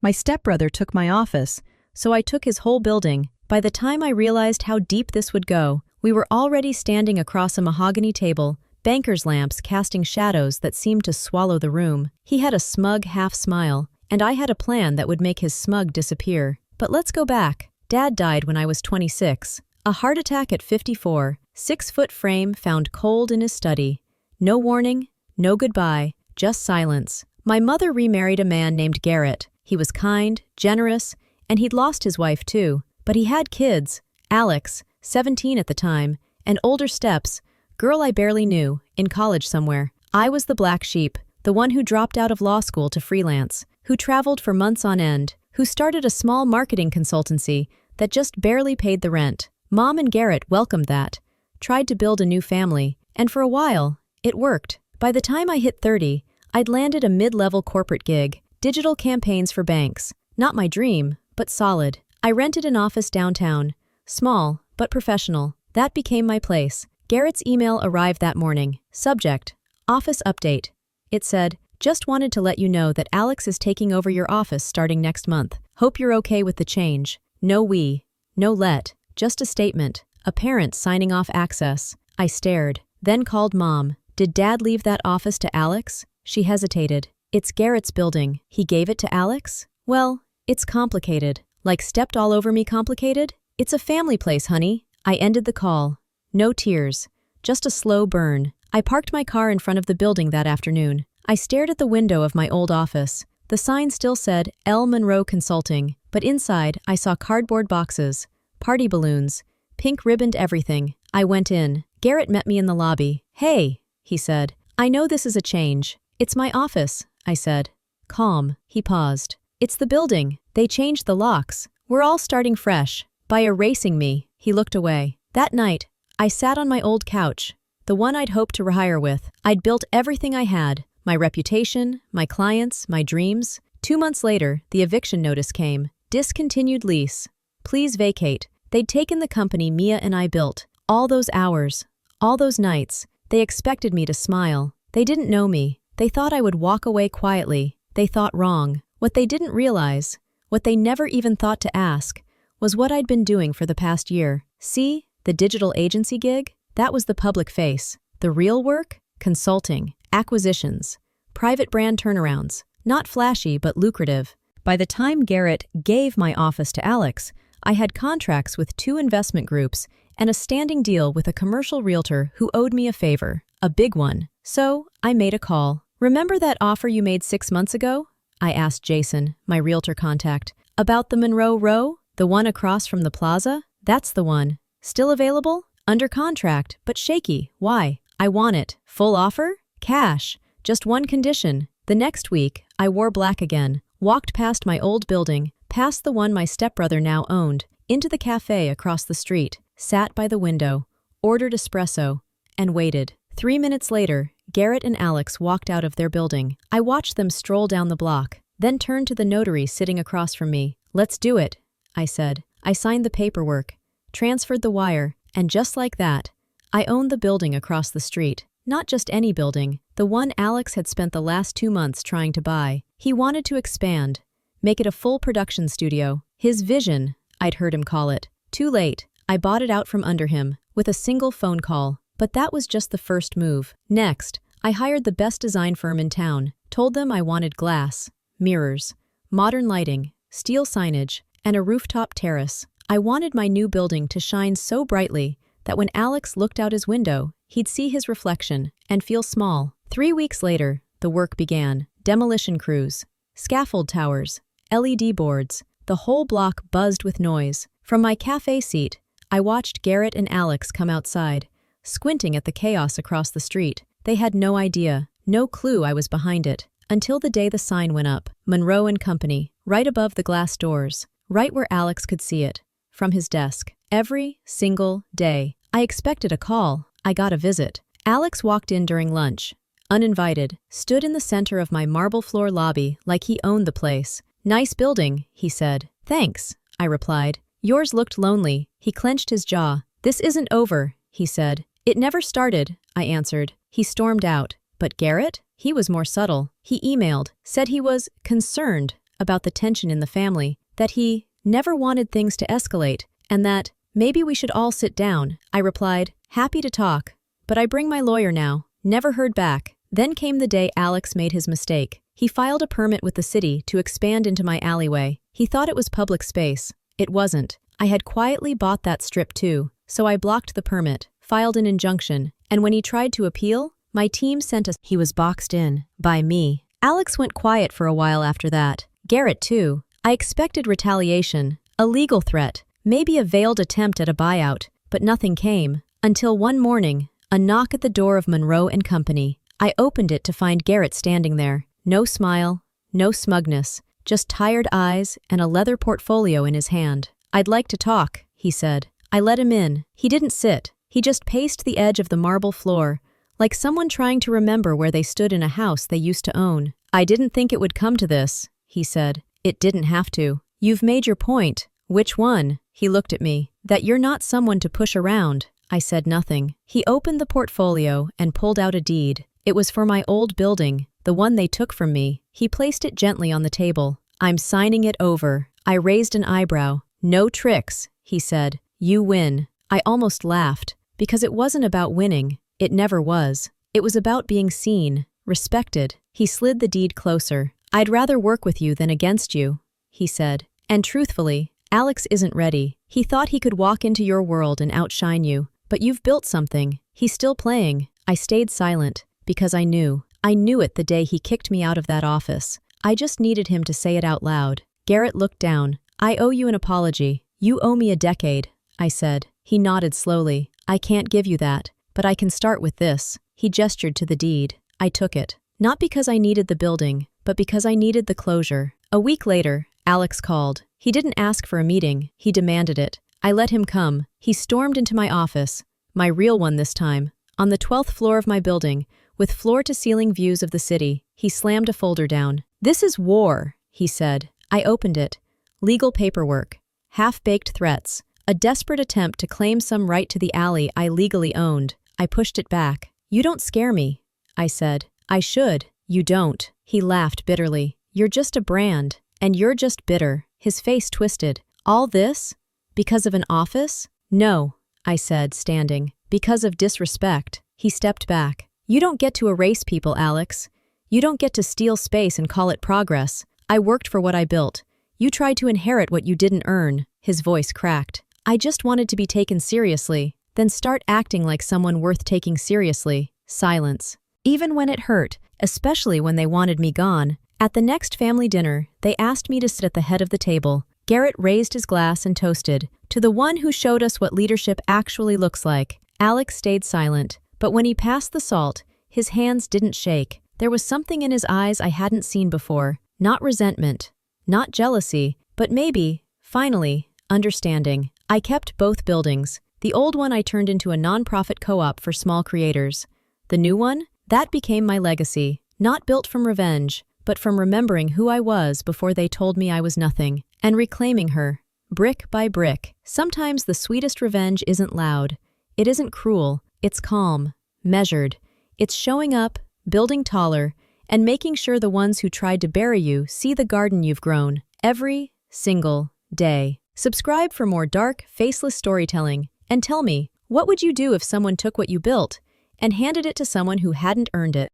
My stepbrother took my office, so I took his whole building. By the time I realized how deep this would go, we were already standing across a mahogany table, banker's lamps casting shadows that seemed to swallow the room. He had a smug half-smile, and I had a plan that would make his smug disappear. But let's go back. Dad died when I was 26. A heart attack at 54, 6-foot frame found cold in his study. No warning, no goodbye, just silence. My mother remarried a man named Garrett. He was kind, generous, and he'd lost his wife too. But he had kids, Alex, 17 at the time, and older steps, girl I barely knew, in college somewhere. I was the black sheep, the one who dropped out of law school to freelance, who traveled for months on end, who started a small marketing consultancy that just barely paid the rent. Mom and Garrett welcomed that, tried to build a new family, and for a while, it worked. By the time I hit 30, I'd landed a mid-level corporate gig, digital campaigns for banks. Not my dream, but solid. I rented an office downtown, small, but professional. That became my place. Garrett's email arrived that morning. Subject: Office Update. It said, "Just wanted to let you know that Alex is taking over your office starting next month. Hope you're okay with the change." No we, no let, just a statement. A parent signing off access. I stared, then called Mom. Did Dad leave that office to Alex? She hesitated. It's Garrett's building. He gave it to Alex? Well, it's complicated. Like stepped all over me complicated? It's a family place, honey. I ended the call. No tears, just a slow burn. I parked my car in front of the building that afternoon. I stared at the window of my old office. The sign still said L. Monroe Consulting, but inside I saw cardboard boxes, party balloons, pink ribboned everything. I went in. Garrett met me in the lobby. "Hey," he said. "I know this is a change." "It's my office," I said. Calm. He paused. "It's the building. They changed the locks. We're all starting fresh." By erasing me, he looked away. That night, I sat on my old couch, the one I'd hoped to retire with. I'd built everything I had, my reputation, my clients, my dreams. 2 months later, the eviction notice came. Discontinued lease. Please vacate. They'd taken the company Mia and I built. All those hours, all those nights, they expected me to smile. They didn't know me. They thought I would walk away quietly. They thought wrong. What they didn't realize, what they never even thought to ask, was what I'd been doing for the past year. See, the digital agency gig? That was the public face. The real work? Consulting, acquisitions, private brand turnarounds. Not flashy, but lucrative. By the time Garrett gave my office to Alex, I had contracts with 2 investment groups and a standing deal with a commercial realtor who owed me a favor, a big one. So, I made a call. "Remember that offer you made 6 months ago?" I asked Jason, my realtor contact. "About the Monroe Row? The one across from the plaza?" "That's the one. Still available?" "Under contract, but shaky. Why?" "I want it. Full offer? Cash. Just one condition." The next week, I wore black again, walked past my old building, past the one my stepbrother now owned, into the cafe across the street, sat by the window, ordered espresso, and waited. 3 minutes later, Garrett and Alex walked out of their building. I watched them stroll down the block, then turned to the notary sitting across from me. "Let's do it," I said. I signed the paperwork, transferred the wire, and just like that, I owned the building across the street. Not just any building, the one Alex had spent the last 2 months trying to buy. He wanted to expand, make it a full production studio. His vision, I'd heard him call it. Too late, I bought it out from under him, with a single phone call. But that was just the first move. Next, I hired the best design firm in town, told them I wanted glass, mirrors, modern lighting, steel signage, and a rooftop terrace. I wanted my new building to shine so brightly that when Alex looked out his window, he'd see his reflection and feel small. 3 weeks later, the work began. Demolition crews, scaffold towers, LED boards. The whole block buzzed with noise. From my cafe seat, I watched Garrett and Alex come outside, squinting at the chaos across the street. They had no idea, no clue I was behind it, until the day the sign went up. Monroe and Company, right above the glass doors, right where Alex could see it, from his desk. Every single day, I expected a call. I got a visit. Alex walked in during lunch, uninvited, stood in the center of my marble floor lobby like he owned the place. "Nice building," he said. "Thanks," I replied. "Yours looked lonely." He clenched his jaw. "This isn't over," he said. "It never started," I answered. He stormed out. "But Garrett?" He was more subtle. He emailed, said he was concerned about the tension in the family, that he never wanted things to escalate, and that maybe we should all sit down. I replied, happy to talk, but I bring my lawyer now. Never heard back. Then came the day Alex made his mistake. He filed a permit with the city to expand into my alleyway. He thought it was public space. It wasn't. I had quietly bought that strip too, so I blocked the permit, filed an injunction, and when he tried to appeal, my team sent us. He was boxed in by me. Alex went quiet for a while after that. Garrett too. I expected retaliation, a legal threat, maybe a veiled attempt at a buyout, but nothing came. Until one morning, a knock at the door of Monroe and Company. I opened it to find Garrett standing there. No smile, no smugness, just tired eyes and a leather portfolio in his hand. I'd like to talk, he said. I let him in. He didn't sit. He just paced the edge of the marble floor, like someone trying to remember where they stood in a house they used to own. I didn't think it would come to this, he said. It didn't have to. You've made your point. Which one? He looked at me. That you're not someone to push around. I said nothing. He opened the portfolio and pulled out a deed. It was for my old building, the one they took from me. He placed it gently on the table. I'm signing it over. I raised an eyebrow. No tricks, he said. You win. I almost laughed, because it wasn't about winning. It never was. It was about being seen, respected. He slid the deed closer. I'd rather work with you than against you, he said. And truthfully, Alex isn't ready. He thought he could walk into your world and outshine you, but you've built something. He's still playing. I stayed silent, because I knew. I knew it the day he kicked me out of that office. I just needed him to say it out loud. Garrett looked down. I owe you an apology. You owe me a decade, I said. He nodded slowly. I can't give you that, but I can start with this. He gestured to the deed. I took it. Not because I needed the building, but because I needed the closure. A week later, Alex called. He didn't ask for a meeting. He demanded it. I let him come. He stormed into my office, my real one this time, on the 12th floor of my building, with floor-to-ceiling views of the city. He slammed a folder down. This is war, he said. I opened it. Legal paperwork. Half-baked threats. A desperate attempt to claim some right to the alley I legally owned. I pushed it back. You don't scare me, I said. I should. You don't. He laughed bitterly. You're just a brand, and you're just bitter. His face twisted. All this? Because of an office? No, I said, standing. Because of disrespect. He stepped back. You don't get to erase people, Alex. You don't get to steal space and call it progress. I worked for what I built. You tried to inherit what you didn't earn. His voice cracked. I just wanted to be taken seriously, then start acting like someone worth taking seriously. Silence. Even when it hurt, especially when they wanted me gone. At the next family dinner, they asked me to sit at the head of the table. Garrett raised his glass and toasted, to the one who showed us what leadership actually looks like. Alex stayed silent, but when he passed the salt, his hands didn't shake. There was something in his eyes I hadn't seen before. Not resentment, not jealousy, but maybe, finally, understanding. I kept both buildings. The old one I turned into a nonprofit co-op for small creators. The new one? That became my legacy. Not built from revenge, but from remembering who I was before they told me I was nothing, and reclaiming her, brick by brick. Sometimes the sweetest revenge isn't loud. It isn't cruel. It's calm, measured. It's showing up, building taller, and making sure the ones who tried to bury you see the garden you've grown every single day. Subscribe for more dark, faceless storytelling, and tell me, what would you do if someone took what you built and handed it to someone who hadn't earned it?